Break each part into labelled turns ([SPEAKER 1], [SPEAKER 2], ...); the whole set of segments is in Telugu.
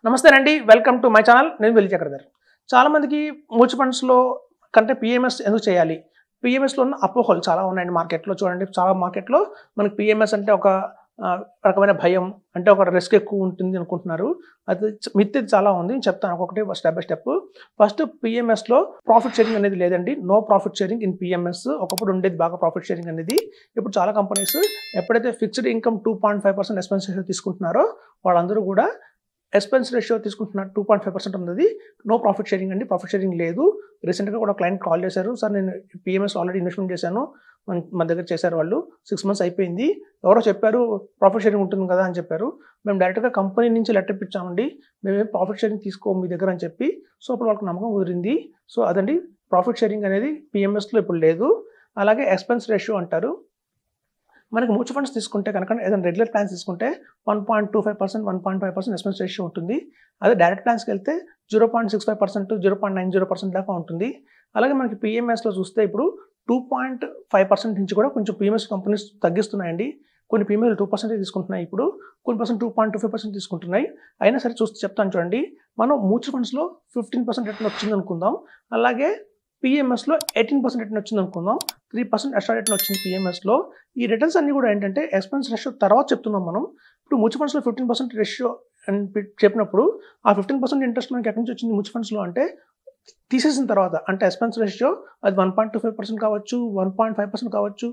[SPEAKER 1] నమస్తే అండి, వెల్కమ్ టు మై ఛానల్. నేను వెల్లి చక్రధర్. చాలా మందికి మ్యూచువల్ ఫండ్స్లో కంటే పిఎంఎస్ ఎందుకు చేయాలి, పిఎంఎస్లో ఉన్న అపోహలు చాలా ఉన్నాయండి మార్కెట్లో. చూడండి, చాలా మార్కెట్లో మనకి పిఎంఎస్ అంటే ఒక రకమైన భయం, అంటే ఒక రిస్క్ ఎక్కువ ఉంటుంది అనుకుంటున్నారు. అది మిత్ చాలా ఉంది, చెప్తాను ఒక్కొక్కటి స్టెప్ బై స్టెప్. ఫస్ట్, పిఎంఎస్లో ప్రాఫిట్ షేరింగ్ అనేది లేదండి. No profit sharing in PMS. ఒకప్పుడు ఉండేది బాగా ప్రాఫిట్ షేరింగ్ అనేది. ఇప్పుడు చాలా కంపెనీస్ ఎప్పుడైతే ఫిక్స్డ్ ఇన్కమ్ 2.5% ఎక్స్పెన్స్ రేషియో తీసుకుంటున్నారో వాళ్ళందరూ కూడా ఎక్స్పెన్స్ రేషియో తీసుకుంటున్నారు 2.5% ఉన్నది. నో ప్రాఫిట్ షేరింగ్ అండి, ప్రాఫిట్ షేరింగ్ లేదు. రీసెంట్గా కూడా క్లయింట్ కాల్ చేశారు, సార్ నేను పిఎంఎస్ ఆల్రెడీ ఇన్వెస్ట్మెంట్ చేశాను, మన దగ్గర చేశారు వాళ్ళు, 6 months అయిపోయింది, ఎవరో చెప్పారు ప్రాఫిట్ షేరింగ్ ఉంటుంది కదా అని చెప్పారు. మేము డైరెక్ట్గా కంపెనీ నుంచి లెటర్ ఇప్పించామండి, మేమేం ప్రాఫిట్ షేరింగ్ తీసుకోము మీ దగ్గర అని చెప్పి. సో అప్పుడు వాళ్ళకి నమ్మకం కుదిరింది. సో అదండి, ప్రాఫిట్ షేరింగ్ అనేది పిఎంఎస్లో ఇప్పుడు లేదు. అలాగే ఎక్స్పెన్స్ రేషియో అంటారు. మనకి మ్యూచువల్ ఫండ్స్ తీసుకుంటే కనుక ఏదైనా రెగ్యులర్ ప్లాన్స్ తీసుకుంటే 1.25%, 1.5% ఎక్స్పెన్స్ రేషియో ఉంటుంది. అదే డైరెక్ట్ ప్లాన్స్కి వెళ్తే 0.65%, 0.90% దాకా ఉంటుంది. అలాగే మనకి పిఎంఎస్లో చూస్తే ఇప్పుడు 2.5% నుంచి కూడా కొంచెం పిఎంఎస్ కంపెనీస్ తగ్గిస్తున్నాయండి. కొన్ని పిఎంఎస్ 2% తీసుకుంటున్నాయి, ఇప్పుడు కొన్ని పర్సెంట్ 2.25% తీసుకుంటున్నాయి. అయినా సరే చూస్తే చెప్తాను చూడండి, మనం మ్యూచువల్ ఫండ్స్లో 15% రిటర్న్ వచ్చింది అనుకుందాం, అలాగే పిఎంఎస్లో 18% రిటర్న్ వచ్చింది అనుకుందాం, 3% ఎక్స్ట్రా రిటర్న్ వచ్చింది పిఎంఎస్లో. ఈ రిటర్న్స్ అన్ని కూడా ఏంటంటే ఎక్స్పెన్స్ రేషియో తర్వాత చెప్తున్నాం మనం. ఇప్పుడు మ్యూచువల్ ఫండ్స్లో 15% రేషియో అని చెప్పినప్పుడు ఆ 15% ఇంట్రెస్ట్ మనకి ఎక్కడి నుంచి వచ్చింది మ్యూచువల్ ఫండ్స్లో అంటే తీసేసిన తర్వాత, అంటే ఎక్స్పెన్స్ రేషియో అది 1.25% కావచ్చు, 1.5% కావచ్చు,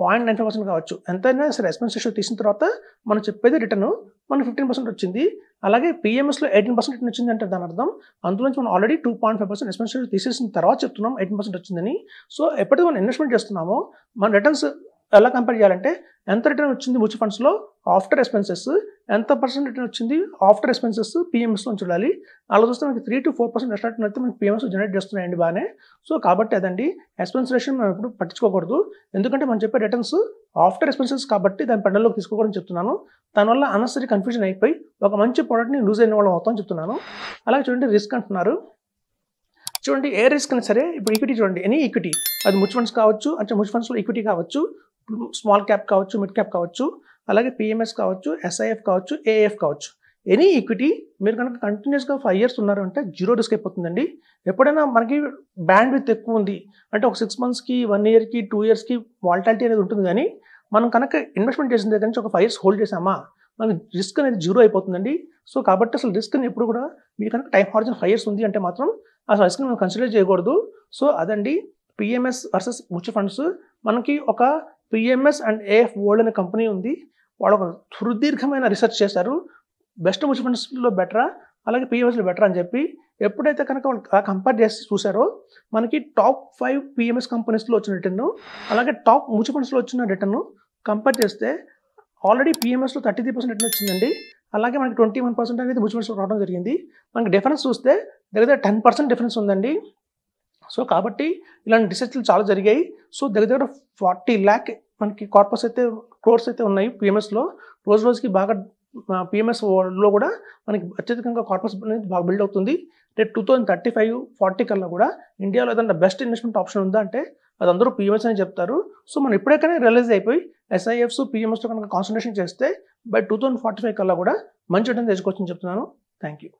[SPEAKER 1] 0.95% కావచ్చు, ఎంతైనా సరే ఎక్స్పెన్స్ రేషియో తీసిన తర్వాత మనం చెప్పేది రిటర్న్ మనకు 15% వచ్చింది. అలాగే పిఎంఎస్లో 18% రిటర్న్ వచ్చింది అంటే దాని అర్థం అందులోంచి మనం ఆల్రెడీ 2.5% ఎక్స్పెన్స్ రేషియో తీసేసిన తర్వాత చెప్తున్నాం 18% వచ్చిందని. సో ఎప్పుడైతే మనం ఇన్వెస్ట్మెంట్ చేస్తున్నామో మన రిటర్న్స్ ఎలా కంపేర్ చేయాలంటే ఎంత రిటర్న్ వచ్చింది మ్యూచువల్ ఫండ్స్లో ఆఫ్టర్ ఎక్స్పెన్సెస్, ఎంత పర్సెంట్ రిటర్న్ వచ్చింది ఆఫ్టర్ ఎక్స్పెన్సెస్ పిఎంఎస్లో చూడాలి. అలా చూస్తే మనకి 3 to 4% ఎక్స్ట్రా రిటర్న్ అయితే మనకి పిఎంఎస్ జనరేట్ చేస్తున్నాయండి బాగానే. సో కాబట్టి అదండి, ఎక్స్పెన్స్ రేషియో మనం ఎప్పుడు పట్టించుకోకూడదు, ఎందుకంటే మనం చెప్పే రిటర్న్స్ ఆఫ్టర్ ఎక్స్పెన్సెస్ కాబట్టి దాని పెండల్లోకి తీసుకోకూడదని చెప్తున్నాను. దానివల్ల అనవసరి కన్ఫ్యూజన్ అయిపోయి ఒక మంచి ప్రోడక్ట్ని లూజ్ అయిన వాళ్ళం అవుతామని చెప్తున్నాను. అలాగే చూడండి, రిస్క్ అంటున్నారు. చూడండి, ఏ రిస్క్ అయినా సరే, ఇప్పుడు ఈక్విటీ చూడండి, ఎనీ ఈక్విటీ, అది మ్యూచువల్ ఫండ్స్ కావచ్చు, అంటే మ్యూచువల్ ఫండ్స్లో ఈక్విటీ కావచ్చు, స్మాల్ క్యాప్ కావచ్చు, మిడ్ క్యాప్ కావచ్చు, అలాగే పిఎంఎస్ కావచ్చు, ఎస్ఐఎఫ్ కావచ్చు, ఏఎఫ్ కావచ్చు, ఎనీ ఈక్విటీ మీరు కనుక కంటిన్యూస్గా 5 years ఉన్నారు అంటే జీరో రిస్క్ అయిపోతుందండి. ఎప్పుడైనా మనకి బ్యాండ్ విత్ ఎక్కువ ఉంది అంటే ఒక 6 monthsకి, 1 yearకి, 2 yearsకి వాలటాలిటీ అనేది ఉంటుంది, కానీ మనం కనుక ఇన్వెస్ట్మెంట్ చేసిన దగ్గర నుంచి ఒక 5 years హోల్డ్ చేసామా మనకి రిస్క్ అనేది జీరో అయిపోతుందండి. సో కాబట్టి అసలు రిస్క్ని ఎప్పుడు కూడా మీకు కనుక టైం హారిజన్ 5 years ఉంది అంటే మాత్రం అసలు రిస్క్ని మనం కన్సిడర్ చేయకూడదు. సో అదండి, పిఎంఎస్ వర్సెస్ మ్యూచువల్ ఫండ్స్. మనకి ఒక పిఎంఎస్ అండ్ ఏఎఫ్ వరల్డ్ అనే కంపెనీ ఉంది, వాళ్ళు ఒక సుదీర్ఘమైన రిసెర్చ్ చేశారు, బెస్ట్ మ్యూచువల్ ఫండ్స్లో బెటరా అలాగే పిఎంఎస్లో బెటరా అని చెప్పి. ఎప్పుడైతే కనుక వాళ్ళు కంపేర్ చేసి చూసారో మనకి టాప్ 5 పిఎంఎస్ కంపెనీస్లో వచ్చిన రిటర్న్ అలాగే టాప్ మ్యూచువల్ ఫండ్స్లో వచ్చిన రిటర్న్ కంపేర్ చేస్తే ఆల్రెడీ పిఎంఎస్లో 33% రిటర్న్ వచ్చిందండి, అలాగే మనకి 21% అనేది మ్యూచువల్ ఫండ్స్లో రావడం జరిగింది. మనకి డిఫరెన్స్ చూస్తే దగ్గర 10% డిఫరెన్స్ ఉందండి. సో కాబట్టి ఇలాంటి రీసెర్చ్లు చాలా జరిగాయి. సో దగ్గర 40 lakh మనకి కార్పస్ అయితే క్రోర్స్ అయితే ఉన్నాయి పిఎంఎస్లో. రోజు రోజుకి బాగా పిఎంఎస్లో కూడా మనకి అత్యధికంగా కార్పస్ అనేది బాగా బిల్డ్ అవుతుంది. రేపు 2035-40 కల్లా కూడా ఇండియాలో ఏదైనా బెస్ట్ ఇన్వెస్ట్మెంట్ ఆప్షన్ ఉందా అంటే అది అందరూ పిఎంఎస్ అని చెప్తారు. సో మనం ఇప్పుడే రియలైజ్ అయిపోయి ఎస్ఐఎఫ్స్ పిఎంఎస్లో కనుక కాన్సన్ట్రేషన్ చేస్తే బై 2045 కల్లా కూడా మంచి రిటర్న్ తెచ్చుకోవచ్చని చెప్తున్నాను. Thank you.